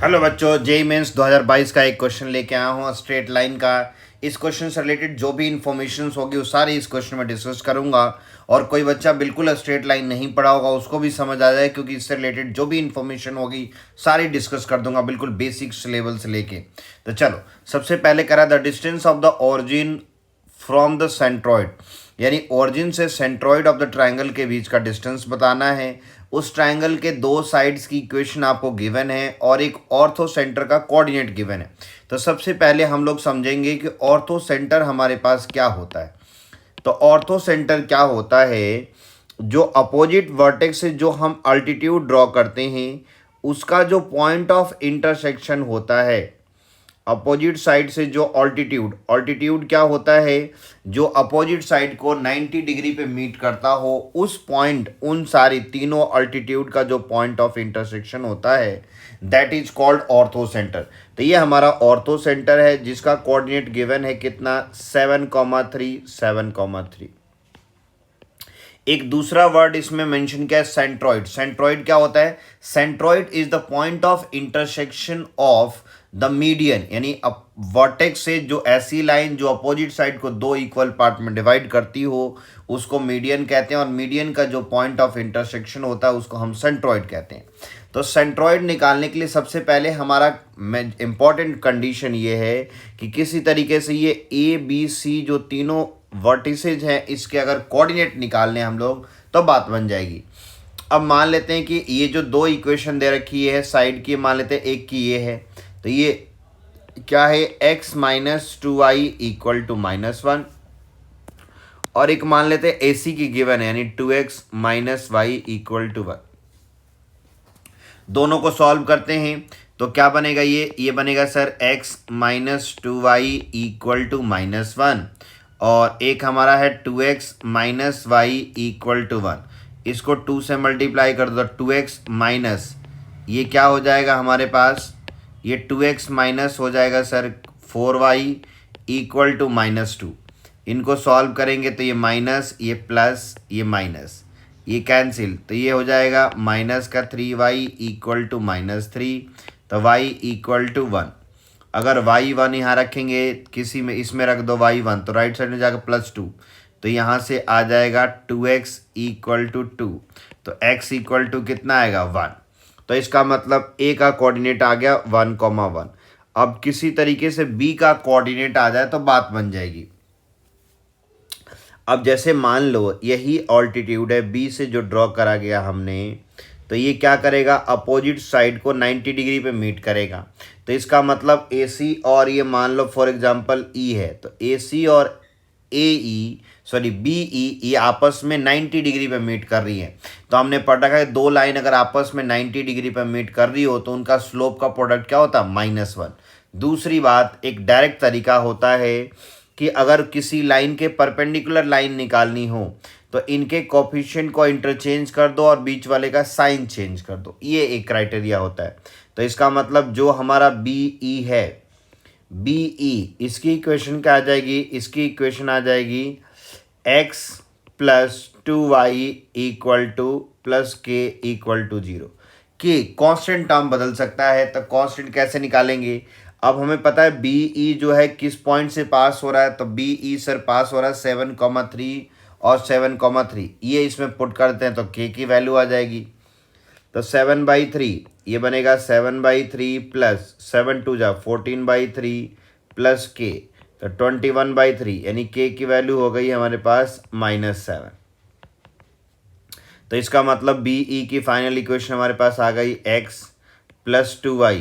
Hello बच्चों, JEE mains 2022 का एक क्वेश्चन लेके आया हूँ स्ट्रेट लाइन का। इस क्वेश्चन से रिलेटेड जो भी इन्फॉर्मेशन होगी वो सारी इस क्वेश्चन में डिस्कस करूंगा। और कोई बच्चा बिल्कुल स्ट्रेट लाइन नहीं पढ़ा होगा उसको भी समझ आ जाए, क्योंकि इससे रिलेटेड जो भी इन्फॉर्मेशन होगी सारी डिस्कस कर दूंगा, बिल्कुल बेसिक्स लेवल से लेके। तो चलो, सबसे पहले करा the distance of the origin from the centroid, यानी ओरिजिन से सेंट्रॉइड ऑफ द ट्राइंगल के बीच का डिस्टेंस बताना है। उस ट्राइंगल के दो साइड्स की इक्वेशन आपको गिवन है और एक ऑर्थो सेंटर का कोऑर्डिनेट गिवन है। तो सबसे पहले हम लोग समझेंगे कि ऑर्थो सेंटर हमारे पास क्या होता है। तो ऑर्थो सेंटर क्या होता है, जो अपोजिट वर्टेक्स से जो हम अल्टीट्यूड ड्रॉ करते हैं उसका जो पॉइंट ऑफ इंटरसेक्शन होता है, अपोजिट साइड से जो ऑल्टीट्यूड, ऑल्टीट्यूड क्या होता है, जो अपोजिट साइड को 90 डिग्री पे मीट करता हो, उस पॉइंट, उन सारी तीनों ऑल्टीट्यूड का जो पॉइंट ऑफ इंटरसेक्शन होता है that is called ortho centre. तो ये हमारा ऑर्थो सेंटर है जिसका कोऑर्डिनेट गिवन है कितना, 7,3 7,3। एक दूसरा वर्ड इसमें मेंशन किया है सेंट्रॉइड। सेंट्रॉइड क्या होता है, centroid is the point of intersection of the median, यानी वर्टेक्स से जो ऐसी लाइन जो अपोजिट साइड को दो इक्वल पार्ट में डिवाइड करती हो उसको मीडियन कहते हैं, और मीडियन का जो पॉइंट ऑफ इंटरसेक्शन होता है उसको हम सेंट्रॉइड कहते हैं। तो सेंट्रॉइड निकालने के लिए सबसे पहले हमारा इंपॉर्टेंट कंडीशन ये है कि किसी तरीके से ये ए बी सी जो तीनों वर्टिसेज हैं इसके अगर कोऑर्डिनेट निकालने हम लोग तो बात बन जाएगी। अब मान लेते हैं कि ये जो दो इक्वेशन दे रखी है साइड की, मान लेते हैं एक की ये है, तो ये क्या है, x minus 2y equal to -1, और एक मान लेते हैं AC की गिवन है यानी 2x minus Y equal to 1। दोनों को सॉल्व करते हैं तो क्या बनेगा, ये बनेगा sir x minus 2y equal to -1, और एक हमारा है 2x minus Y equal to 1। इसको 2 से मल्टीप्लाई कर दो, 2x माइनस ये क्या हो जाएगा हमारे पास, ये 2x माइनस हो जाएगा सर 4y इक्वल टू -2। इनको सॉल्व करेंगे तो ये माइनस, ये प्लस, ये माइनस, ये कैंसिल, तो ये हो जाएगा माइनस का 3y इक्वल टू -3, तो y इक्वल टू 1। अगर y1 यहाँ रखेंगे किसी में, इसमें रख दो y1 तो राइट साइड में जाकर +2, तो यहाँ से आ जाएगा 2x इक्वल टू 2, तो x इक्वल टू कितना आएगा 1। तो इसका मतलब a का कोऑर्डिनेट आ गया 1,1। अब किसी तरीके से b का कोऑर्डिनेट आ जाए तो बात बन जाएगी। अब जैसे मान लो यही ऑल्टीट्यूड है b से जो ड्रॉ करा गया हमने, तो ये क्या करेगा, अपोजिट साइड को 90 डिग्री पे मीट करेगा। तो इसका मतलब AC और ये मान लो फॉर एग्जांपल E है, तो AC और BE ये आपस में 90 डिग्री पे मीट कर रही है। तो हमने पढ़ रखा है दो लाइन अगर आपस में 90 डिग्री पे मीट कर रही हो तो उनका स्लोप का प्रोडक्ट क्या होता है, -1। दूसरी बात, एक डायरेक्ट तरीका होता है कि अगर किसी लाइन के परपेंडिकुलर लाइन निकालनी हो तो इनके कोफिशिएंट को इंटरचेंज कर दो और बीच वाले का साइन चेंज कर दो, ये एक क्राइटेरिया होता है। तो इसका मतलब जो हमारा BE है, BE इसकी इक्वेशन क्या आ जाएगी, इसकी इक्वेशन आ जाएगी x plus 2y equal to plus k equal to 0। कि कांस्टेंट टर्म बदल सकता है, तो कांस्टेंट कैसे निकालेंगे। अब हमें पता है BE जो है किस पॉइंट से पास हो रहा है, तो BE सर पास हो रहा है 7,3 और 7,3, ये इसमें पुट करते हैं तो k की वैल्यू आ जाएगी। तो 7/3 ये बनेगा 7/3 प्लस 7 2 जा 14/3 प्लस k, तो 21/3, यानी k की वैल्यू हो गई हमारे पास -7। तो इसका मतलब BE की फाइनल इक्वेशन हमारे पास आ गई x plus 2y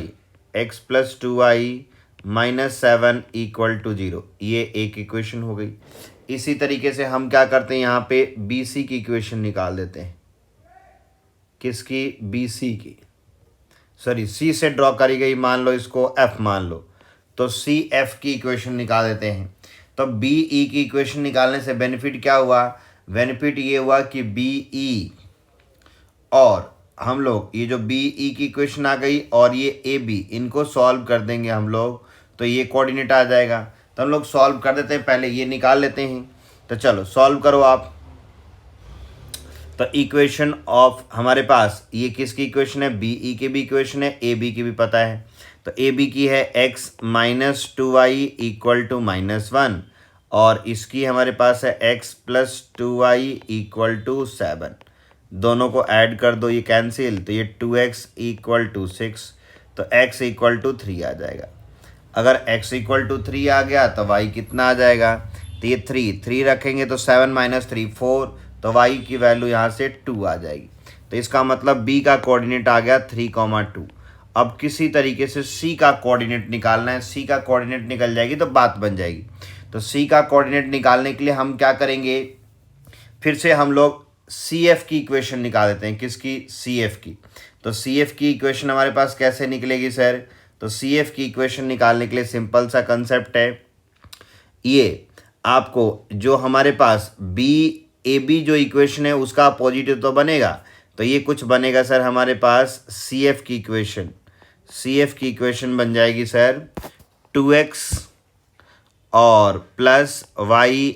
-7 equal to 0, ये एक इक्वेशन हो गई। इसी तरीके से हम क्या करते हैं, यहाँ पे BC की इक्वेशन निकाल देते हैं। किसकी, BC की, सॉरी C से ड्रॉ करी गई, मान लो इसको F मान लो, तो CF की इक्वेशन निकाल देते हैं। तो BE की इक्वेशन निकालने से बेनिफिट क्या हुआ, बेनिफिट ये हुआ कि BE और हम लोग ये जो BE की इक्वेशन आ गई और ये AB इनको सॉल्व कर देंगे हम लोग तो ये कोऑर्डिनेट आ जाएगा। तो हम लोग सॉल्व कर देते हैं, पहले ये निकाल लेते हैं। तो चलो सॉल्व करो आप। तो इक्वेशन ऑफ हमारे पास ये किसकी इक्वेशन है, बी ई की भी इक्वेशन है, ए बी की भी पता है। तो ए बी की है x minus 2y equal to -1 और इसकी हमारे पास है x plus 2y equal to 7। दोनों को ऐड कर दो, ये कैंसिल, तो ये 2x इक्वल टू 6, तो x इक्वल टू 3 आ जाएगा। अगर x इक्वल टू 3 आ गया तो y कितना आ जाएगा, तो ये 3 रखेंगे तो 7 माइनस 3 4, तो y की वैल्यू यहाँ से 2 आ जाएगी। तो इसका मतलब b का कोऑर्डिनेट आ गया 3,2। अब किसी तरीके से c का कोऑर्डिनेट निकालना है, c का कोऑर्डिनेट निकल जाएगी तो बात बन जाएगी। तो c का कोऑर्डिनेट निकालने के लिए हम क्या करेंगे, फिर से हम लोग CF की इक्वेशन निकाल देते हैं। किसकी, CF की। तो CF की इक्वेशन हमारे पास कैसे निकलेगी सर, तो CF की इक्वेशन निकालने के लिए सिंपल सा कंसेप्ट है, ये आपको जो हमारे पास AB जो इक्वेशन है उसका पॉजिटिव तो बनेगा, तो ये कुछ बनेगा सर हमारे पास CF की इक्वेशन। CF की इक्वेशन बन जाएगी सर 2x और plus y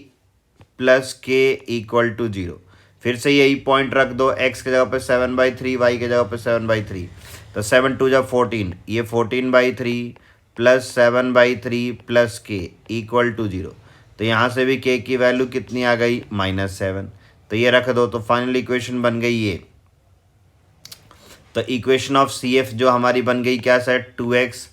plus k equal to 0। फिर से यही पॉइंट रख दो, x के जगह पे 7/3, y के जगह पे 7/3, तो 7 2 जा 14, ये 14/3 plus 7/3 plus k equal to 0। तो यहाँ से भी k की वैल्यू कितनी आ गई, -7, तो ये रख दो। तो फाइनल इक्वेशन बन गई ये। तो इक्वेशन ऑफ CF जो हमारी बन गई क्या सर, 2x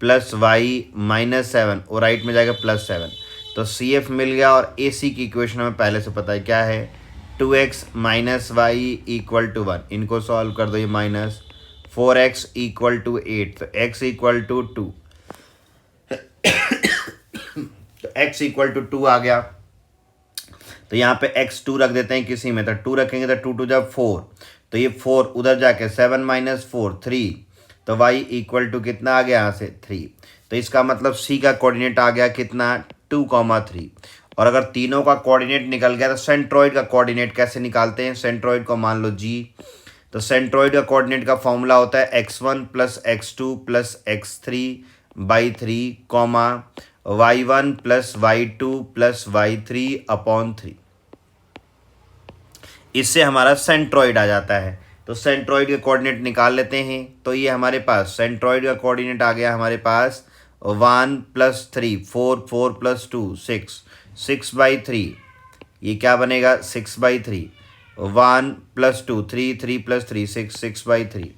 प्लस वाई -7 और राइट में जाएगा +7, तो CF मिल गया। और AC की इक्वेशन हमें पहले से पता है क्या है, 2x minus Y equal to 1, इनको सॉल्व कर दो, ये -4x इक्वल टू 8, तो x इक्वल टू 2, तो x इक्वल टू 2 आ गया। तो यहाँ पे x 2 रख देते हैं किसी में, तो 2 रखेंगे तो 2 2 जा 4, तो ये 4 उधर जाके 7 माइनस 4 3, तो y इक्वल टू कितना आ गया यहाँ से 3। तो इसका मतलब C का कोऑर्डिनेट आ गया कितना, 2,3। और अगर तीनों का कोऑर्डिनेट निकल गया तो सेंट्रॉइड का कोऑर्डिनेट कैसे निकालते हैं, सेंट्रॉइड को मान लो G, तो सेंट्रॉइड का कोऑर्डिनेट का फॉर्मूला होता है x1 plus x2 plus x3/3 comma y1 plus y2 plus y3 upon 3। इससे हमारा सेंट्रॉइड आ जाता है। तो सेंट्रॉइड के कोऑर्डिनेट निकाल लेते हैं। तो ये हमारे पास सेंट्रॉइड का कोऑर्डिनेट आ गया हमारे पास 1 प्लस 3 4 4 प्लस 2 6 6/3, ये क्या बनेगा 6/3, 1 प्लस 2 3 3 प्लस 3 6 6/3।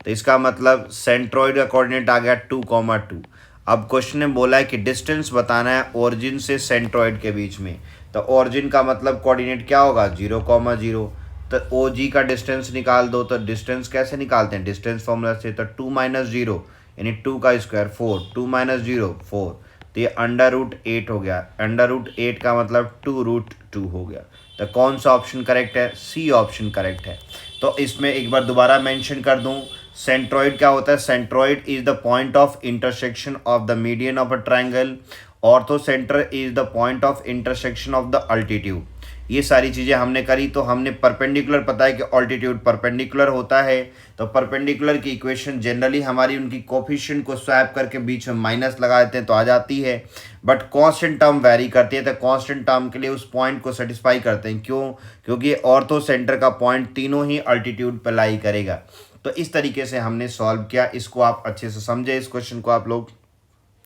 तो इसका मतलब सेंट्रॉइड का कोऑर्डिनेट आ गया 2,2। अब क्वेश्चन ने बोला है कि डिस्टेंस बताना है ओरिजिन से सेंट्रॉइड के बीच में, तो ओरिजिन का मतलब कोऑर्डिनेट क्या होगा 0,0। तो OG का डिस्टेंस निकाल दो। तो डिस्टेंस कैसे निकालते हैं, डिस्टेंस फॉर्मूला से, तो 2 - 0 यानी 2 का स्क्वायर 4, 2 - 0 4, तो ये √8 हो गया। √8 का मतलब 2√2 हो गया। तो कौन सा ऑप्शन करेक्ट है, C ऑप्शन करेक्ट है। तो इसमें एक बार दोबारा मेंशन कर दूं, सेंट्रॉइड क्या होता है, centroid is the point of intersection of the median of a triangle, orthocentre is the point of intersection of the altitude. ये सारी चीज़ें हमने करी। तो हमने परपेंडिकुलर पता है कि ऑल्टीट्यूड परपेंडिकुलर होता है, तो परपेंडिकुलर की इक्वेशन जनरली हमारी उनकी कोफिशिएंट को स्वैप करके बीच में माइनस लगा देते हैं तो आ जाती है, बट कांस्टेंट टर्म वेरी करती है। तो कांस्टेंट टर्म के लिए उस पॉइंट को सेटिस्फाई करते हैं, क्यों, क्योंकि ऑर्थो सेंटर का पॉइंट तीनों ही अल्टीट्यूड पर लाई करेगा। तो इस तरीके से हमने सॉल्व किया। इसको आप अच्छे से समझे, इस क्वेश्चन को आप लोग।